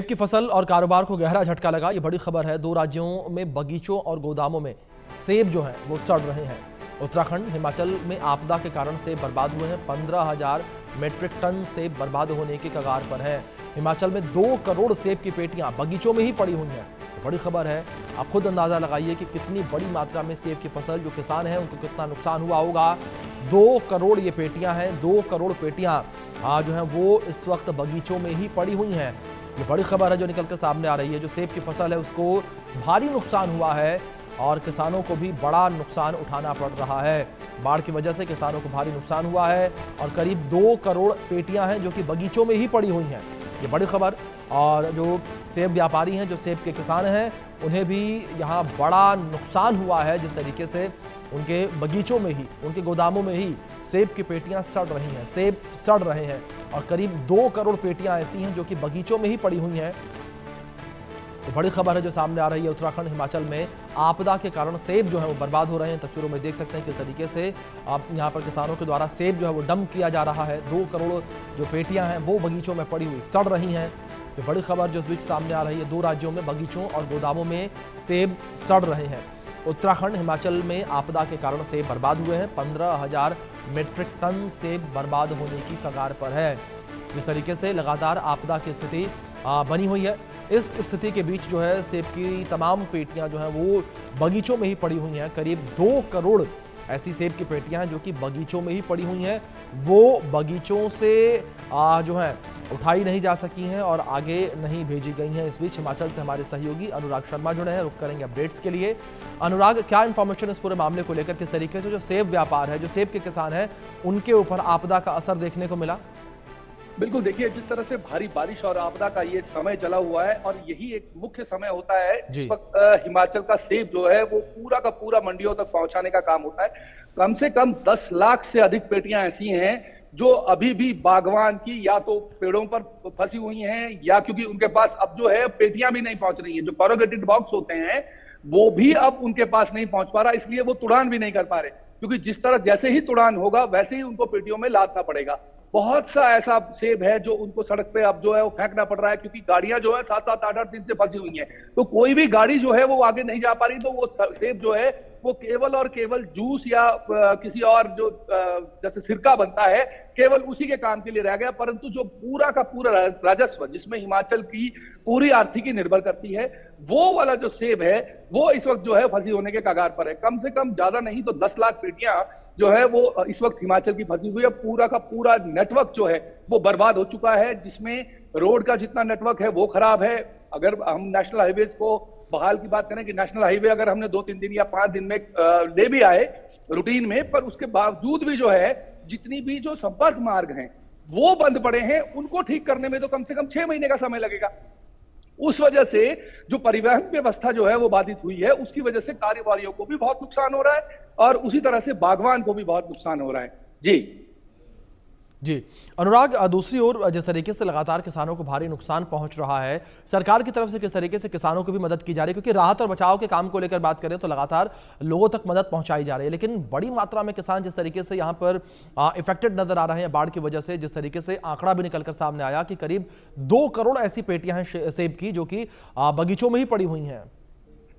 की फसल और कारोबार को गहरा झटका लगा। ये बड़ी खबर है। 2 राज्यों में बगीचों और गोदामों में सेब जो हैं वो सड़ रहे हैं। उत्तराखंड, हिमाचल में आपदा के कारण सेब बर्बाद हुए हैं। 15,000 मीट्रिक टन सेब बर्बाद होने के कगार पर है। हिमाचल में 2 करोड़ सेब की पेटियां बगीचों में ही पड़ी हुई हैं। बड़ी खबर है। आप खुद अंदाजा लगाइए कि कितनी बड़ी मात्रा में सेब की फसल, जो किसान है उनको कितना नुकसान हुआ होगा। 2 करोड़ ये पेटियां हैं। 2 करोड़ पेटियां जो हैं वो इस वक्त बगीचों में ही पड़ी हुई हैं। ये बड़ी खबर है जो निकलकर सामने आ रही है। जो सेब की फसल है उसको भारी नुकसान हुआ है और किसानों को भी बड़ा नुकसान उठाना पड़ रहा है। बाढ़ की वजह से किसानों को भारी नुकसान हुआ है और करीब 2 करोड़ पेटियां हैं जो कि बगीचों में ही पड़ी हुई हैं। ये बड़ी खबर। और जो सेब व्यापारी हैं, जो सेब के किसान हैं, उन्हें भी यहाँ बड़ा नुकसान हुआ है। जिस तरीके से उनके बगीचों में ही, उनके गोदामों में ही सेब की पेटियां सड़ रही हैं, सेब सड़ रहे हैं और करीब 2 करोड़ पेटियां ऐसी हैं जो कि बगीचों में ही पड़ी हुई हैं। तो बड़ी खबर है जो सामने आ रही है। उत्तराखंड, हिमाचल में आपदा के कारण सेब जो है वो बर्बाद हो रहे हैं। तस्वीरों में देख सकते हैं किस तरीके से आप यहाँ पर किसानों के द्वारा सेब जो है वो डंप किया जा रहा है। 2 करोड़ जो पेटियां हैं वो बगीचों में पड़ी हुई सड़ रही हैं। तो बड़ी खबर जो इस बीच सामने आ रही है। 2 राज्यों में बगीचों और गोदामों में सेब सड़ रहे हैं। उत्तराखंड, हिमाचल में आपदा के कारण सेब बर्बाद हुए हैं। 15,000 मीट्रिक टन सेब बर्बाद होने की कगार पर है। जिस तरीके से लगातार आपदा की स्थिति बनी हुई है, इस स्थिति के बीच जो है सेब की तमाम पेटियां जो हैं वो बगीचों में ही पड़ी हुई हैं। करीब 2 करोड़ ऐसी सेब की पेटियां हैं जो कि बगीचों में ही पड़ी हुई हैं। वो बगीचों से जो है उठाई नहीं जा सकी हैं और आगे नहीं भेजी गई हैं। इस बीच हिमाचल से हमारे सहयोगी अनुराग शर्मा जुड़े हैं। रुक करेंगे अपडेट्स के लिए। अनुराग, क्या इन्फॉर्मेशन इस पूरे मामले को लेकर, किस तरीके से जो सेब व्यापार है, जो सेब के किसान हैं, उनके ऊपर आपदा का असर देखने को मिला? बिल्कुल, देखिए जिस तरह से भारी बारिश और आपदा का ये समय चला हुआ है और यही एक मुख्य समय होता है जिस वक्त हिमाचल का सेब जो है वो पूरा का पूरा मंडियों तक पहुंचाने का काम होता है। कम से कम 10 लाख से अधिक पेटियां ऐसी हैं जो अभी भी बागवान की या तो पेड़ों पर फंसी हुई हैं या क्योंकि उनके पास अब जो है पेटियां भी नहीं पहुंच रही है। जो कॉरुगेटेड बॉक्स होते हैं वो भी अब उनके पास नहीं पहुंच पा रहा, इसलिए वो तुड़ान भी नहीं कर पा रहे, क्योंकि जिस तरह जैसे ही तुड़ान होगा वैसे ही उनको पेटियों में लादना पड़ेगा। बहुत सा ऐसा सेब है जो उनको सड़क पे अब जो है वो फेंकना पड़ रहा है, क्योंकि गाड़ियां जो है 7-7, 8-8 दिन से फंसी हुई हैं। तो कोई भी गाड़ी जो है वो आगे नहीं जा पा रही, तो वो सेब जो है वो केवल और केवल जूस या किसी और जो जैसे सिरका बनता है, केवल उसी के काम के लिए रह गया। परंतु जो पूरा का पूरा राजस्व जिसमें हिमाचल की पूरी आर्थिकी निर्भर करती है, वो वाला जो सेब है वो इस वक्त जो है फंसी होने के कगार पर है। कम से कम ज्यादा नहीं तो 10 लाख पेटियां जो है वो इस वक्त हिमाचल की फंसी हुई है। पूरा का पूरा नेटवर्क जो है वो बर्बाद हो चुका है, जिसमें रोड का जितना नेटवर्क है वो खराब है। अगर हम नेशनल हाईवेज को बहाल की बात करें कि नेशनल हाईवे अगर हमने 2-3 दिन या 5 दिन में ले भी आए रूटीन में, पर उसके बावजूद भी जो है जितनी भी जो संपर्क मार्ग हैं वो बंद पड़े हैं। उनको ठीक करने में तो कम से कम 6 महीने का समय लगेगा। उस वजह से जो परिवहन व्यवस्था जो है वो बाधित हुई है, उसकी वजह से कारोबारियों को भी बहुत नुकसान हो रहा है और उसी तरह से बागवान को भी बहुत नुकसान हो रहा है। जी अनुराग, दूसरी ओर जिस तरीके से लगातार किसानों को भारी नुकसान पहुंच रहा है, सरकार की तरफ से किस तरीके से किसानों को भी मदद की जा रही है? क्योंकि राहत और बचाव के काम को लेकर बात करें तो लगातार लोगों तक मदद पहुंचाई जा रही है, लेकिन बड़ी मात्रा में किसान जिस तरीके से यहां पर इफेक्टेड नजर आ रहे हैं बाढ़ की वजह से, जिस तरीके से आंकड़ा भी निकलकर सामने आया कि करीब 2 करोड़ ऐसी पेटियां हैं सेब की जो कि बगीचों में ही पड़ी हुई हैं।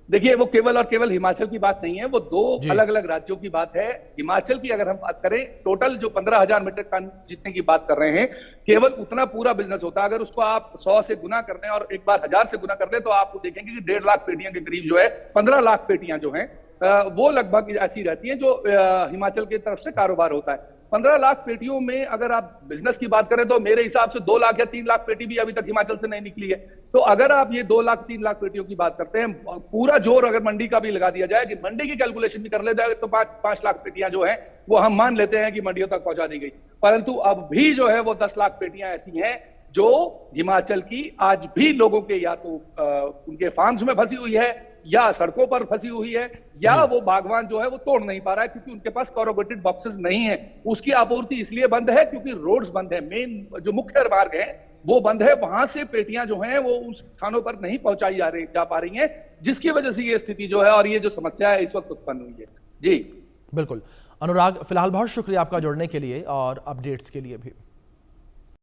देखिए, वो केवल और केवल हिमाचल की बात नहीं है, वो 2 अलग अलग राज्यों की बात है। हिमाचल की अगर हम बात करें, टोटल जो 15,000 मीट्रिक टन जितने की बात कर रहे हैं, केवल उतना पूरा बिजनेस होता है। अगर उसको आप 100 से गुना कर दें और एक बार 1000 से गुना कर दें तो आप देखेंगे कि 1.5 लाख पेटियां के करीब जो है 15 लाख पेटियां जो हैं वो लगभग ऐसी रहती हैं जो हिमाचल की तरफ से कारोबार होता है। 15 लाख पेटियों में अगर आप बिजनेस की बात करें तो मेरे हिसाब से 2 लाख या 3 लाख पेटी भी अभी तक हिमाचल से नहीं निकली है। तो अगर आप ये 2 लाख 3 लाख पेटियों की बात करते हैं, पूरा जोर अगर मंडी का भी लगा दिया जाए कि मंडी की कैलकुलेशन भी कर ले जाए तो 5 लाख पेटियां जो है वो हम मान लेते हैं कि मंडियों तक पहुंचा दी गई। परंतु अब भी जो है वो 10 लाख पेटियां ऐसी हैं जो हिमाचल की आज भी लोगों के या तो उनके फार्म्स में फंसी हुई है या सड़कों पर फंसी हुई है, या वो बागवान जो है वो तोड़ नहीं पा रहा है क्योंकि उनके पास कॉरुगेटेड बॉक्सेस नहीं है। उसकी आपूर्ति इसलिए बंद है क्योंकि रोड्स बंद है, मेन जो मुख्य मार्ग है वो बंद है। वहां से पेटियां जो हैं वो उस स्थानों पर नहीं पहुंचाई जा पा रही हैं, जिसकी वजह से ये स्थिति जो है और ये जो समस्या है इस वक्त उत्पन्न हुई है। जी बिल्कुल अनुराग, फिलहाल बहुत शुक्रिया आपका जुड़ने के लिए और अपडेट्स के लिए भी।